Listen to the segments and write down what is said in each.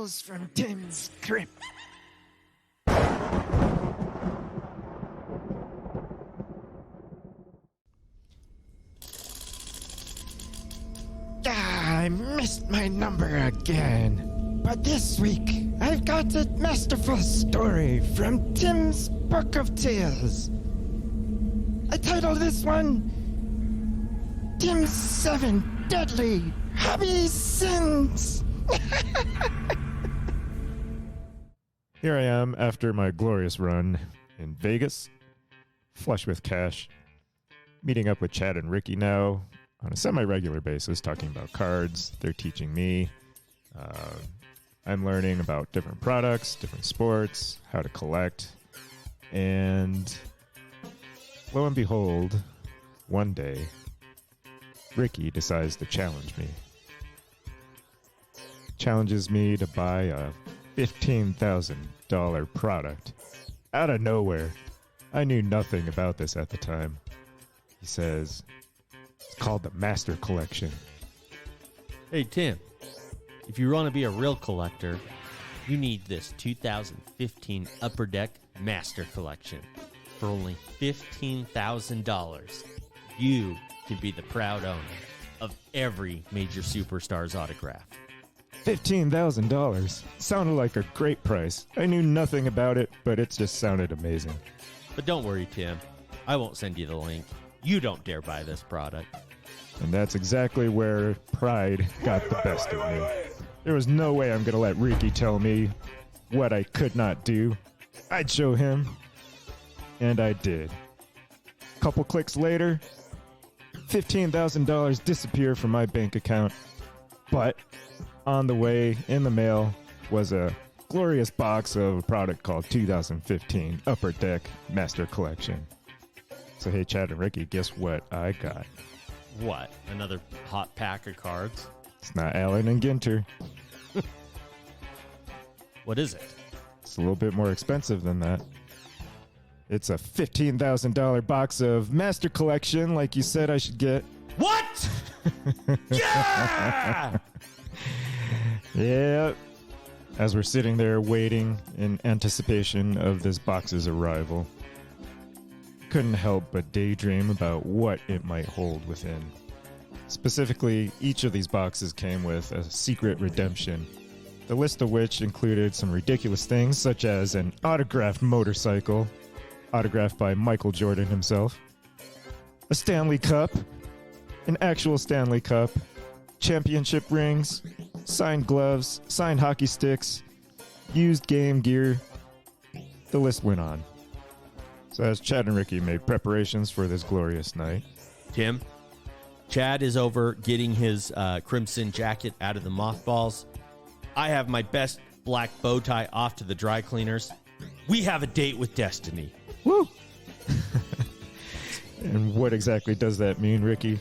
Tales from Tim's Crypt. I missed my number again. But this week, I've got a masterful story from Tim's Book of Tales. I titled this one, Tim's 7 Deadly Hobby Sins. Here I am after my glorious run in Vegas, flush with cash, meeting up with Chad and Ricky now on a semi-regular basis, talking about cards. They're teaching me. I'm learning about different products, different sports, how to collect. And lo and behold, one day, Ricky decides to challenge me. Challenges me to buy a $15,000 product out of nowhere. I knew nothing about this at the time. He says, it's called the Master Collection. Hey, Tim, if you want to be a real collector, you need this 2015 Upper Deck Master Collection. For only $15,000, you can be the proud owner of every major superstar's autograph. $15,000 sounded like a great price. I knew nothing about it, but it just sounded amazing. But don't worry, Tim. I won't send you the link. You don't dare buy this product. And that's exactly where pride got the best of me. There was no way I'm going to let Ricky tell me what I could not do. I'd show him. And I did. Couple clicks later, $15,000 disappeared from my bank account. But on the way in the mail was a glorious box of a product called 2015 Upper Deck Master Collection. So hey, Chad and Ricky, guess what I got? What? Another hot pack of cards? It's not Allen and Ginter. What is it? It's a little bit more expensive than that. It's a $15,000 box of Master Collection, like you said I should get. What? Yeah! Yeah. As we're sitting there waiting in anticipation of this box's arrival, couldn't help but daydream about what it might hold within. Specifically, each of these boxes came with a secret redemption, the list of which included some ridiculous things such as an autographed motorcycle, autographed by Michael Jordan himself, a Stanley Cup, an actual Stanley Cup, championship rings, signed gloves, signed hockey sticks, used game gear. The list went on. So as Chad and Ricky made preparations for this glorious night. Tim, Chad is over getting his crimson jacket out of the mothballs. I have my best black bow tie off to the dry cleaners. We have a date with destiny. Woo! And what exactly does that mean, Ricky?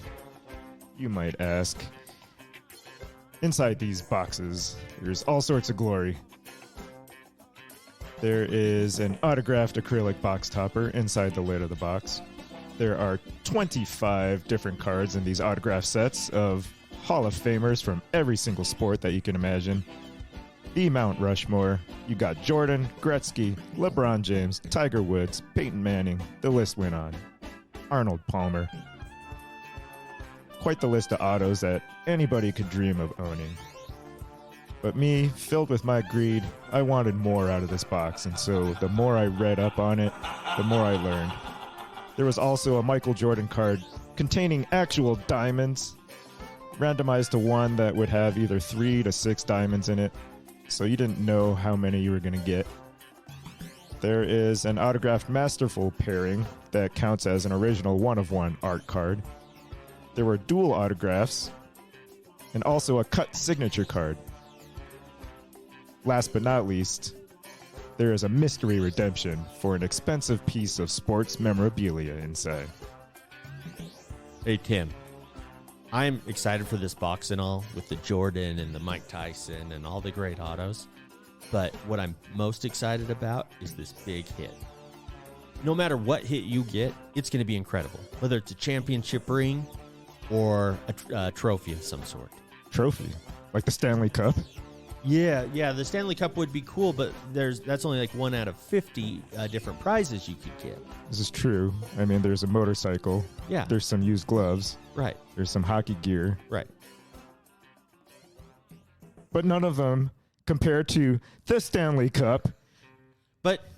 You might ask. Inside these boxes, there's all sorts of glory. There is an autographed acrylic box topper inside the lid of the box. There are 25 different cards in these autograph sets of Hall of Famers from every single sport that you can imagine. The Mount Rushmore. You got Jordan, Gretzky, LeBron James, Tiger Woods, Peyton Manning. The list went on. Arnold Palmer. Quite the list of autos that anybody could dream of owning. But me, filled with my greed, I wanted more out of this box, and so the more I read up on it, the more I learned. There was also a Michael Jordan card containing actual diamonds, randomized to one that would have either 3 to 6 diamonds in it, so you didn't know how many you were going to get. There is an autographed masterful pairing that counts as an original one-of-one art card. There were dual autographs, and also a cut signature card. Last but not least, there is a mystery redemption for an expensive piece of sports memorabilia inside. Hey, Tim. I'm excited for this box and all, with the Jordan and the Mike Tyson and all the great autos. But what I'm most excited about is this big hit. No matter what hit you get, it's going to be incredible. Whether it's a championship ring or a trophy of some sort. Trophy? Like the Stanley Cup? Yeah. The Stanley Cup would be cool, but that's only like 1 out of 50 different prizes you could get. This is true. I mean, there's a motorcycle. Yeah. There's some used gloves. Right. There's some hockey gear. Right. But none of them compare to the Stanley Cup.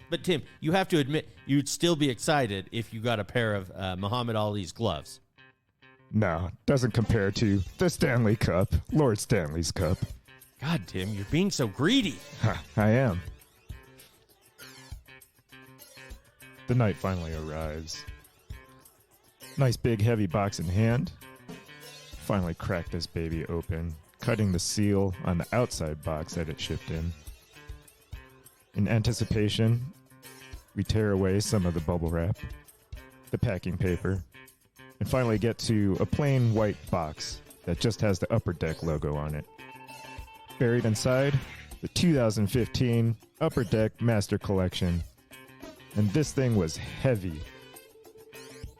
But Tim, you have to admit you'd still be excited if you got a pair of Muhammad Ali's gloves. No, doesn't compare to the Stanley Cup, Lord Stanley's Cup. God, Tim, you're being so greedy. I am. The night finally arrives. Nice big heavy box in hand. Finally crack this baby open, cutting the seal on the outside box that it shipped in. In anticipation, we tear away some of the bubble wrap, the packing paper, and finally get to a plain white box that just has the Upper Deck logo on it. Buried inside, the 2015 Upper Deck Master Collection. And this thing was heavy.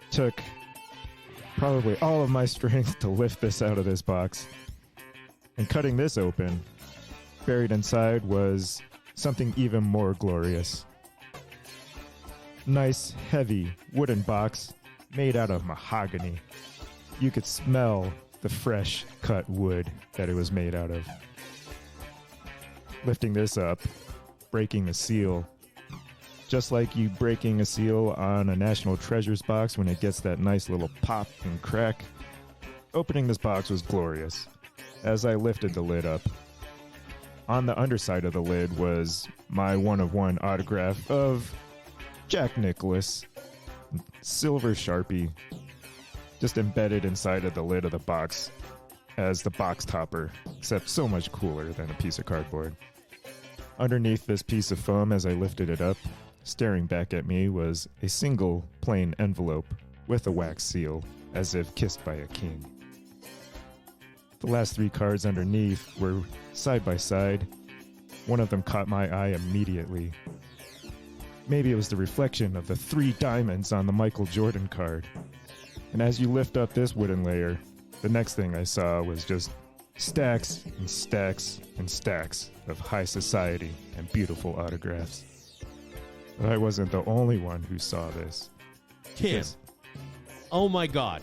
Took probably all of my strength to lift this out of this box. And cutting this open, buried inside was something even more glorious. Nice, heavy wooden box made out of mahogany. You could smell the fresh cut wood that it was made out of. Lifting this up, breaking the seal, just like you breaking a seal on a National Treasures box when it gets that nice little pop and crack. Opening this box was glorious. As I lifted the lid up, on the underside of the lid was my one-of-one autograph of Jack Nicklaus, silver Sharpie, just embedded inside of the lid of the box as the box topper, except so much cooler than a piece of cardboard. Underneath this piece of foam, as I lifted it up, staring back at me was a single plain envelope with a wax seal, as if kissed by a king. The last 3 cards underneath were side by side. One of them caught my eye immediately. Maybe it was the reflection of the 3 diamonds on the Michael Jordan card. And as you lift up this wooden layer, the next thing I saw was just stacks and stacks and stacks of high society and beautiful autographs. But I wasn't the only one who saw this. Tim, oh my God.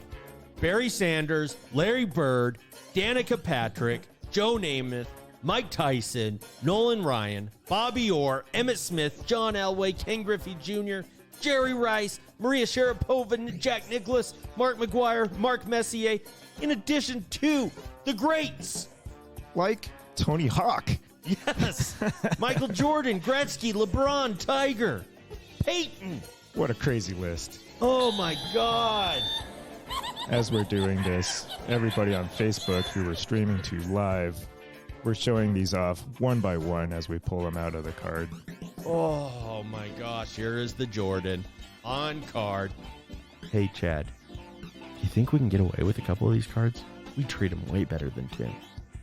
Barry Sanders, Larry Bird, Danica Patrick, Joe Namath, Mike Tyson, Nolan Ryan, Bobby Orr, Emmett Smith, John Elway, Ken Griffey Jr., Jerry Rice, Maria Sharapova, Jack Nicklaus, Mark McGuire, Mark Messier, in addition to the greats. Like Tony Hawk. Yes. Michael Jordan, Gretzky, LeBron, Tiger, Peyton. What a crazy list. Oh my God. As we're doing this, everybody on Facebook who we're streaming to live, we're showing these off one by one as we pull them out of the card. Oh my gosh, here is the Jordan on card. Hey Chad, you think we can get away with a couple of these cards? We treat them way better than Tim.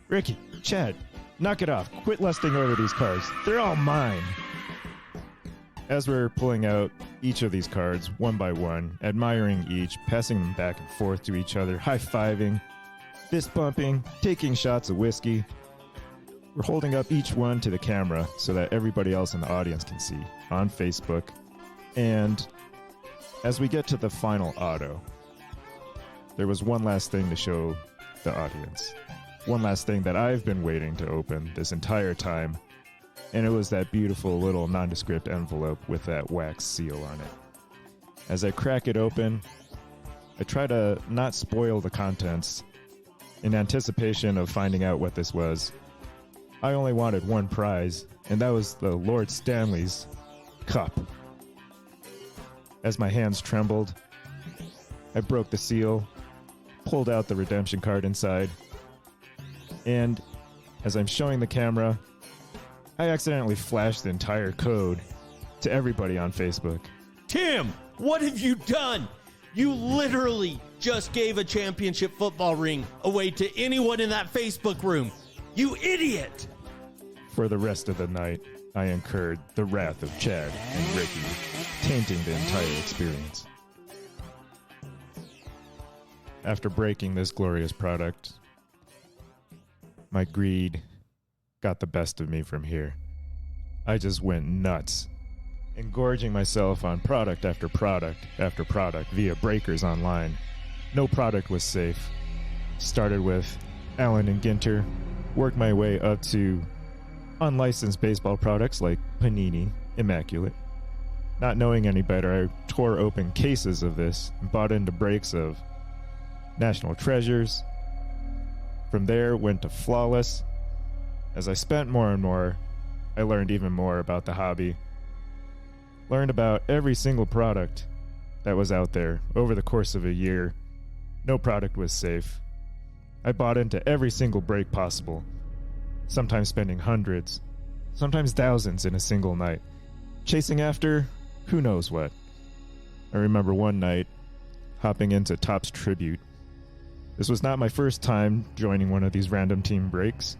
Ricky, Chad, knock it off. Quit lusting over these cards. They're all mine. As we're pulling out each of these cards one by one, admiring each, passing them back and forth to each other, high-fiving, fist bumping, taking shots of whiskey, we're holding up each one to the camera so that everybody else in the audience can see on Facebook. And as we get to the final auto, there was one last thing to show the audience. One last thing that I've been waiting to open this entire time. And it was that beautiful little nondescript envelope with that wax seal on it. As I crack it open, I try to not spoil the contents in anticipation of finding out what this was. I only wanted one prize, and that was the Lord Stanley's Cup. As my hands trembled, I broke the seal, pulled out the redemption card inside, and as I'm showing the camera, I accidentally flashed the entire code to everybody on Facebook. Tim, what have you done? You literally just gave a championship football ring away to anyone in that Facebook room. You idiot! For the rest of the night, I incurred the wrath of Chad and Ricky, tainting the entire experience. After breaking this glorious product, my greed got the best of me from here. I just went nuts, engorging myself on product after product after product via breakers online. No product was safe. Started with Allen and Ginter, worked my way up to unlicensed baseball products like Panini, Immaculate. Not knowing any better, I tore open cases of this and bought into breaks of National Treasures. From there, went to Flawless. As I spent more and more, I learned even more about the hobby. Learned about every single product that was out there over the course of a year. No product was safe. I bought into every single break possible, sometimes spending hundreds, sometimes thousands in a single night, chasing after who knows what. I remember one night hopping into Topps Tribute. This was not my first time joining one of these random team breaks,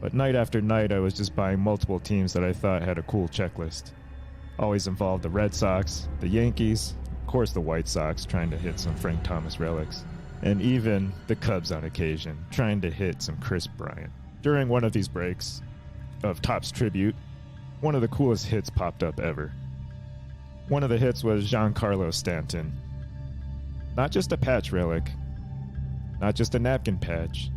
but night after night I was just buying multiple teams that I thought had a cool checklist. Always involved the Red Sox, the Yankees, of course the White Sox, trying to hit some Frank Thomas relics, and even the Cubs on occasion, trying to hit some Chris Bryant. During one of these breaks of Topps Tribute, one of the coolest hits popped up ever. One of the hits was Giancarlo Stanton. Not just a patch relic, not just a napkin patch,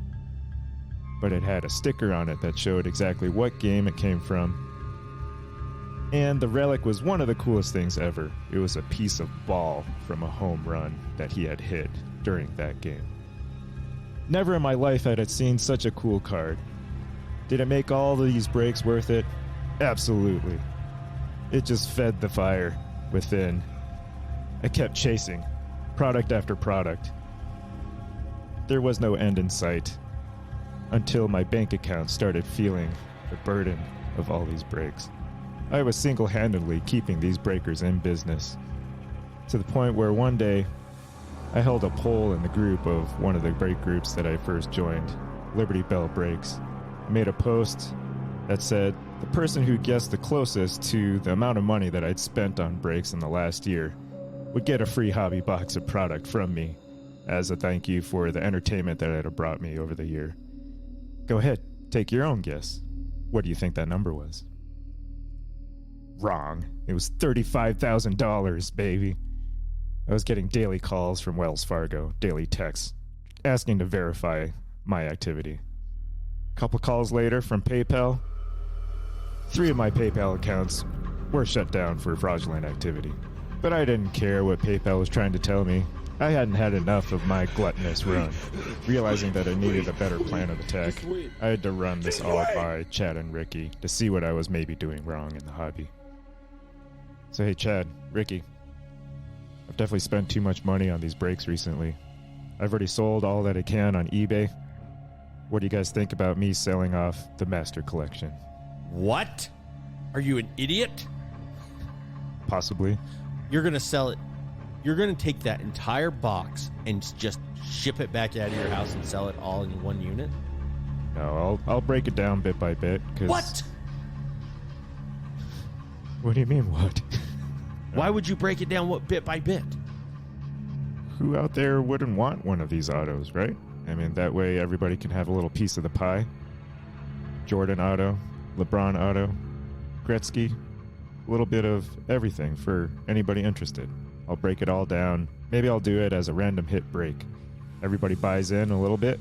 but it had a sticker on it that showed exactly what game it came from. And the relic was one of the coolest things ever. It was a piece of ball from a home run that he had hit during that game. Never in my life had I seen such a cool card. Did it make all of these breaks worth it? Absolutely. It just fed the fire within. I kept chasing, product after product. There was no end in sight until my bank account started feeling the burden of all these breaks. I was single-handedly keeping these breakers in business, to the point where one day I held a poll in the group of one of the break groups that I first joined, Liberty Bell Breaks. I made a post that said the person who guessed the closest to the amount of money that I'd spent on breaks in the last year would get a free hobby box of product from me as a thank you for the entertainment that it had brought me over the year. Go ahead, take your own guess. What do you think that number was? Wrong. It was $35,000, baby. I was getting daily calls from Wells Fargo, daily texts, asking to verify my activity. A couple calls later from PayPal. 3 of my PayPal accounts were shut down for fraudulent activity. But I didn't care what PayPal was trying to tell me. I hadn't had enough of my gluttonous run. Realizing that I needed a better plan of attack, I had to run this all by Chad and Ricky to see what I was maybe doing wrong in the hobby. So hey Chad, Ricky, I've definitely spent too much money on these breaks recently. I've already sold all that I can on eBay. What do you guys think about me selling off the Master Collection? What? Are you an idiot? Possibly. You're going to sell it. You're going to take that entire box and just ship it back out of your house and sell it all in one unit? No, I'll break it down bit by bit. What? What do you mean, what? Why would you break it down bit by bit? Who out there wouldn't want one of these autos, right? I mean, that way everybody can have a little piece of the pie. Jordan auto, LeBron auto, Gretzky, a little bit of everything for anybody interested. I'll break it all down. Maybe I'll do it as a random hit break. Everybody buys in a little bit.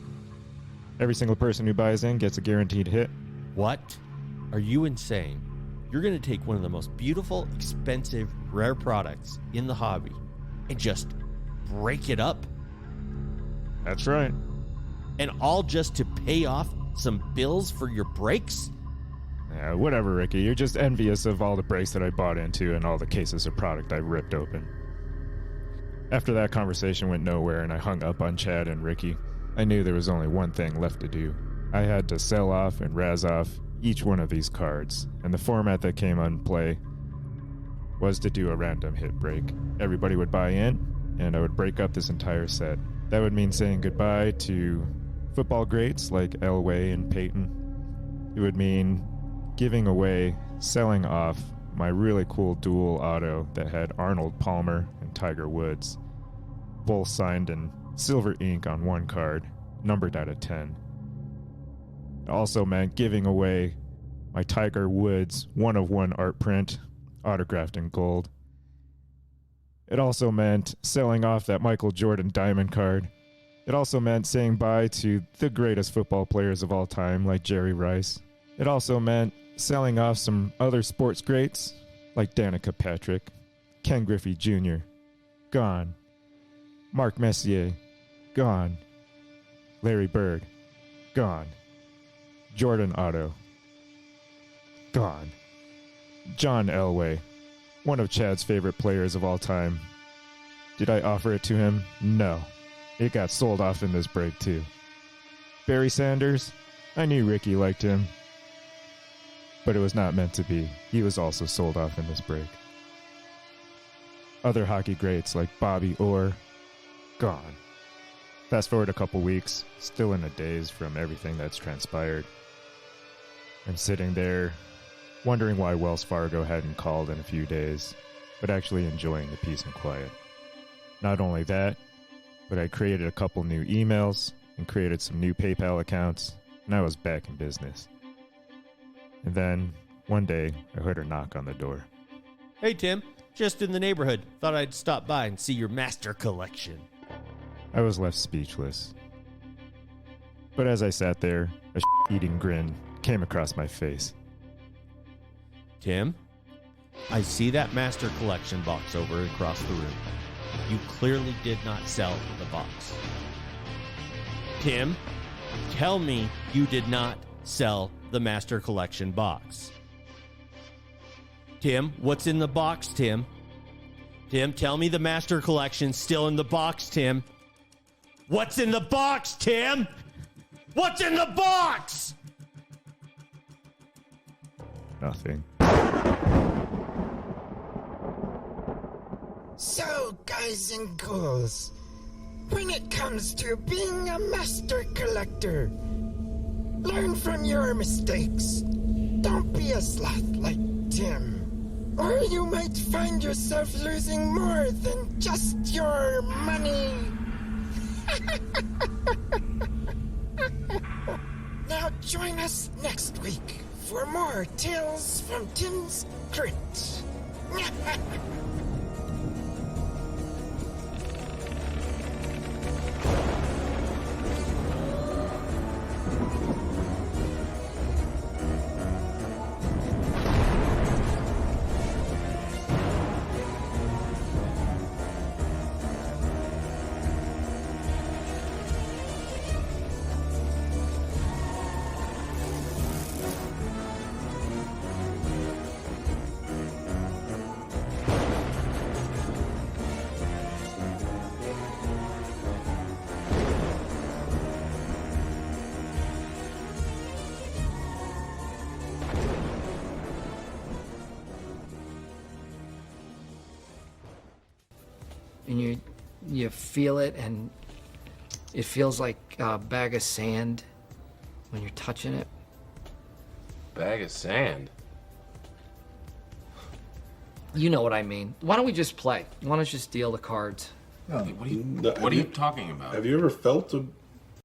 Every single person who buys in gets a guaranteed hit. What? Are you insane? You're going to take one of the most beautiful, expensive, rare products in the hobby and just break it up? That's right. And all just to pay off some bills for your breaks? Yeah, whatever, Ricky. You're just envious of all the breaks that I bought into and all the cases of product I ripped open. After that conversation went nowhere and I hung up on Chad and Ricky, I knew there was only one thing left to do. I had to sell off and razz off each one of these cards, and the format that came on play was to do a random hit break. Everybody would buy in, and I would break up this entire set. That would mean saying goodbye to football greats like Elway and Peyton. It would mean giving away, selling off my really cool dual auto that had Arnold Palmer and Tiger Woods, both signed in silver ink on one card, numbered out of 10. It also meant giving away my Tiger Woods 1/1 art print, autographed in gold. It also meant selling off that Michael Jordan diamond card. It also meant saying bye to the greatest football players of all time, like Jerry Rice. It also meant selling off some other sports greats, like Danica Patrick, Ken Griffey Jr., gone. Mark Messier, gone. Larry Bird, gone. Jordan Otto, gone. John Elway, one of Chad's favorite players of all time. Did I offer it to him? No. It got sold off in this break, too. Barry Sanders? I knew Ricky liked him. But it was not meant to be. He was also sold off in this break. Other hockey greats like Bobby Orr, gone. Fast forward a couple weeks, still in a daze from everything that's transpired. I'm sitting there, wondering why Wells Fargo hadn't called in a few days, but actually enjoying the peace and quiet. Not only that, but I created a couple new emails and created some new PayPal accounts, and I was back in business. And then, one day, I heard her knock on the door. Hey, Tim. Just in the neighborhood. Thought I'd stop by and see your master collection. I was left speechless. But as I sat there, a eating grin came across my face. Tim, I see that master collection box over across the room. You clearly did not sell the box. Tim, tell me you did not sell the master collection box. Tim, what's in the box, Tim? Tim, tell me the master collection's still in the box, Tim. What's in the box, Tim? What's in the box? Nothing. So, guys and ghouls, when it comes to being a master collector, learn from your mistakes. Don't be a sloth like Tim. Or you might find yourself losing more than just your money. Now join us next week for more Tales from Tim's Crypt. And you feel it, and it feels like a bag of sand when you're touching it. Bag of sand? You know what I mean. Why don't we just play? Why don't you just deal the cards? What are you talking about? Have you ever felt